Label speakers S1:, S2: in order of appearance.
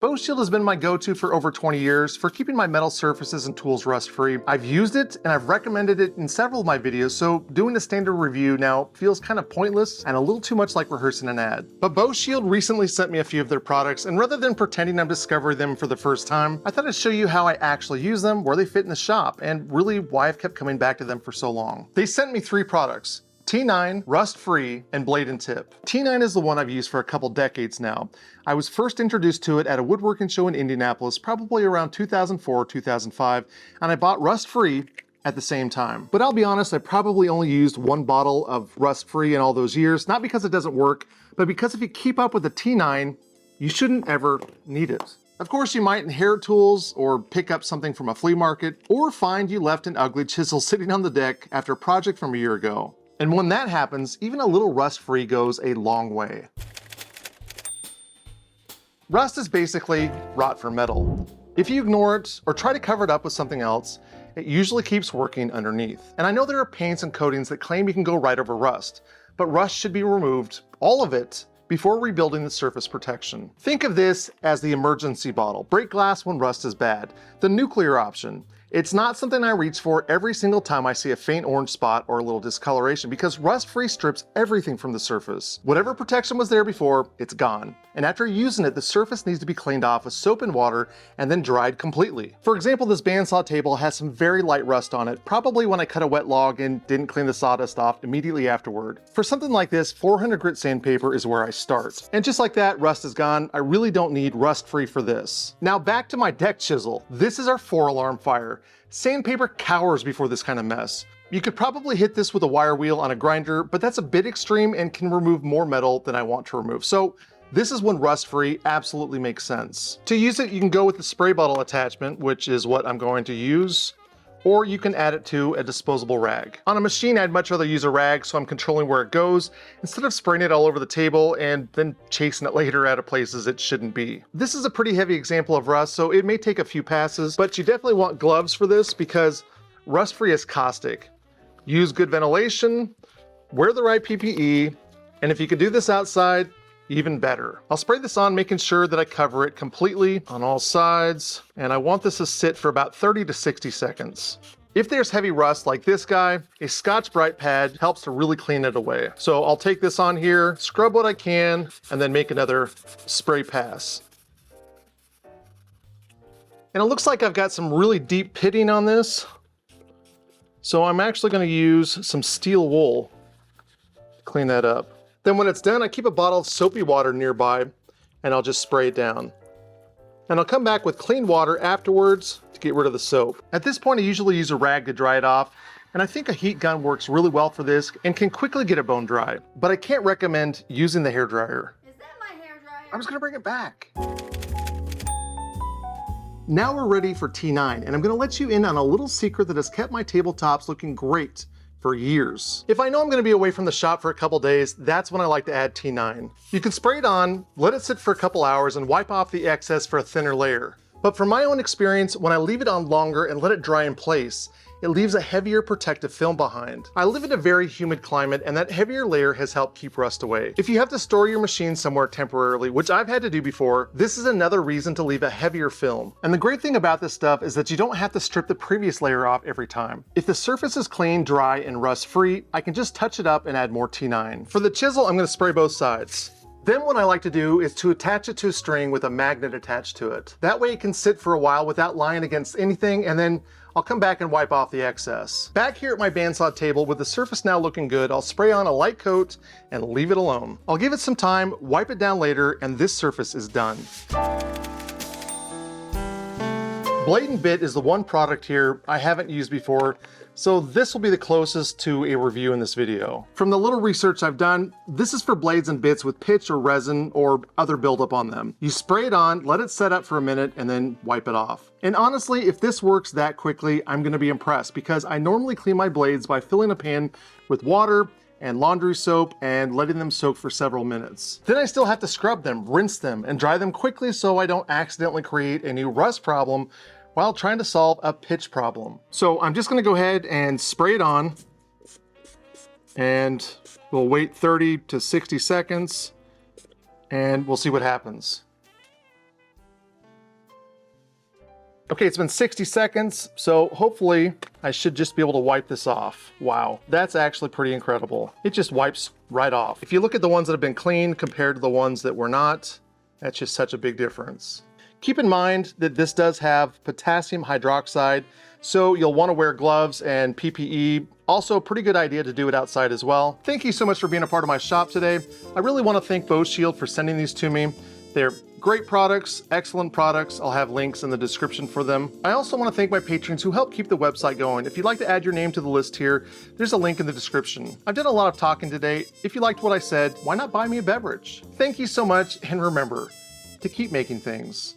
S1: Boeshield has been my go-to for over 20 years for keeping my metal surfaces and tools rust-free. I've used it and I've recommended it in several of my videos, so doing a standard review now feels kind of pointless and a little too much like rehearsing an ad. But Boeshield recently sent me a few of their products, and rather than pretending I'm discovering them for the first time, I thought I'd show you how I actually use them, where they fit in the shop, and really why I've kept coming back to them for so long. They sent me 3 products: T9, rust-free, and blade and tip. T9 is the one I've used for a couple decades now. I was first introduced to it at a woodworking show in Indianapolis, probably around 2004 or 2005, and I bought rust-free at the same time. But I'll be honest, I probably only used 1 bottle of rust-free in all those years, not because it doesn't work, but because if you keep up with the T9, you shouldn't ever need it. Of course, you might inherit tools, or pick up something from a flea market, or find you left an ugly chisel sitting on the deck after a project from a year ago. And when that happens, even a little rust-free goes a long way. Rust is basically rot for metal. If you ignore it or try to cover it up with something else, it usually keeps working underneath. And I know there are paints and coatings that claim you can go right over rust, but rust should be removed, all of it, before rebuilding the surface protection. Think of this as the emergency bottle. Break glass when rust is bad. The nuclear option. It's not something I reach for every single time I see a faint orange spot or a little discoloration, because rust-free strips everything from the surface. Whatever protection was there before, it's gone. And after using it, the surface needs to be cleaned off with soap and water and then dried completely. For example, this bandsaw table has some very light rust on it, probably when I cut a wet log and didn't clean the sawdust off immediately afterward. For something like this, 400 grit sandpaper is where I start. And just like that, rust is gone. I really don't need rust-free for this. Now back to my deck chisel. This is our 4-alarm fire. Sandpaper cowers before this kind of mess. You could probably hit this with a wire wheel on a grinder, but that's a bit extreme and can remove more metal than I want to remove. So this is when rust-free absolutely makes sense. To use it, you can go with the spray bottle attachment, which is what I'm going to use, or you can add it to a disposable rag. On a machine, I'd much rather use a rag, so I'm controlling where it goes instead of spraying it all over the table and then chasing it later out of places it shouldn't be. This is a pretty heavy example of rust, so it may take a few passes, but you definitely want gloves for this because rust-free is caustic. Use good ventilation, wear the right PPE, and if you can do this outside, even better. I'll spray this on, making sure that I cover it completely on all sides, and I want this to sit for about 30 to 60 seconds. If there's heavy rust like this guy, a Scotch-Brite pad helps to really clean it away. So I'll take this on here, scrub what I can, and then make another spray pass. And it looks like I've got some really deep pitting on this, so I'm actually going to use some steel wool to clean that up. Then when it's done, I keep a bottle of soapy water nearby and I'll just spray it down. And I'll come back with clean water afterwards to get rid of the soap. At this point, I usually use a rag to dry it off, and I think a heat gun works really well for this and can quickly get it bone dry. But I can't recommend using the hairdryer.
S2: Is that my hairdryer?
S1: I was gonna bring it back. Now we're ready for T9, and I'm gonna let you in on a little secret that has kept my tabletops looking great for years. If I know I'm gonna be away from the shop for a couple days, that's when I like to add T9. You can spray it on, let it sit for a couple hours, and wipe off the excess for a thinner layer. But from my own experience, when I leave it on longer and let it dry in place, it leaves a heavier protective film behind. I live in a very humid climate, and that heavier layer has helped keep rust away. If you have to store your machine somewhere temporarily, which I've had to do before, this is another reason to leave a heavier film. And the great thing about this stuff is that you don't have to strip the previous layer off every time. If the surface is clean, dry, and rust-free, I can just touch it up and add more T9. For the chisel, I'm gonna spray both sides. Then what I like to do is to attach it to a string with a magnet attached to it. That way it can sit for a while without lying against anything, and then I'll come back and wipe off the excess. Back here at my bandsaw table, with the surface now looking good, I'll spray on a light coat and leave it alone. I'll give it some time, wipe it down later, and this surface is done. Blade and bit is the one product here I haven't used before, so this will be the closest to a review in this video. From the little research I've done, this is for blades and bits with pitch or resin or other buildup on them. You spray it on, let it set up for a minute, and then wipe it off. And honestly, if this works that quickly, I'm gonna be impressed, because I normally clean my blades by filling a pan with water and laundry soap and letting them soak for several minutes. Then I still have to scrub them, rinse them, and dry them quickly so I don't accidentally create a new rust problem while trying to solve a pitch problem. So I'm just gonna go ahead and spray it on, and we'll wait 30 to 60 seconds and we'll see what happens. Okay, it's been 60 seconds, so hopefully I should just be able to wipe this off. Wow, that's actually pretty incredible. It just wipes right off. If you look at the ones that have been cleaned compared to the ones that were not, that's just such a big difference. Keep in mind that this does have potassium hydroxide, so you'll want to wear gloves and PPE. Also, a pretty good idea to do it outside as well. Thank you so much for being a part of my shop today. I really want to thank Boeshield for sending these to me. They're great products, excellent products. I'll have links in the description for them. I also want to thank my patrons who help keep the website going. If you'd like to add your name to the list here, there's a link in the description. I've done a lot of talking today. If you liked what I said, why not buy me a beverage? Thank you so much, and remember to keep making things.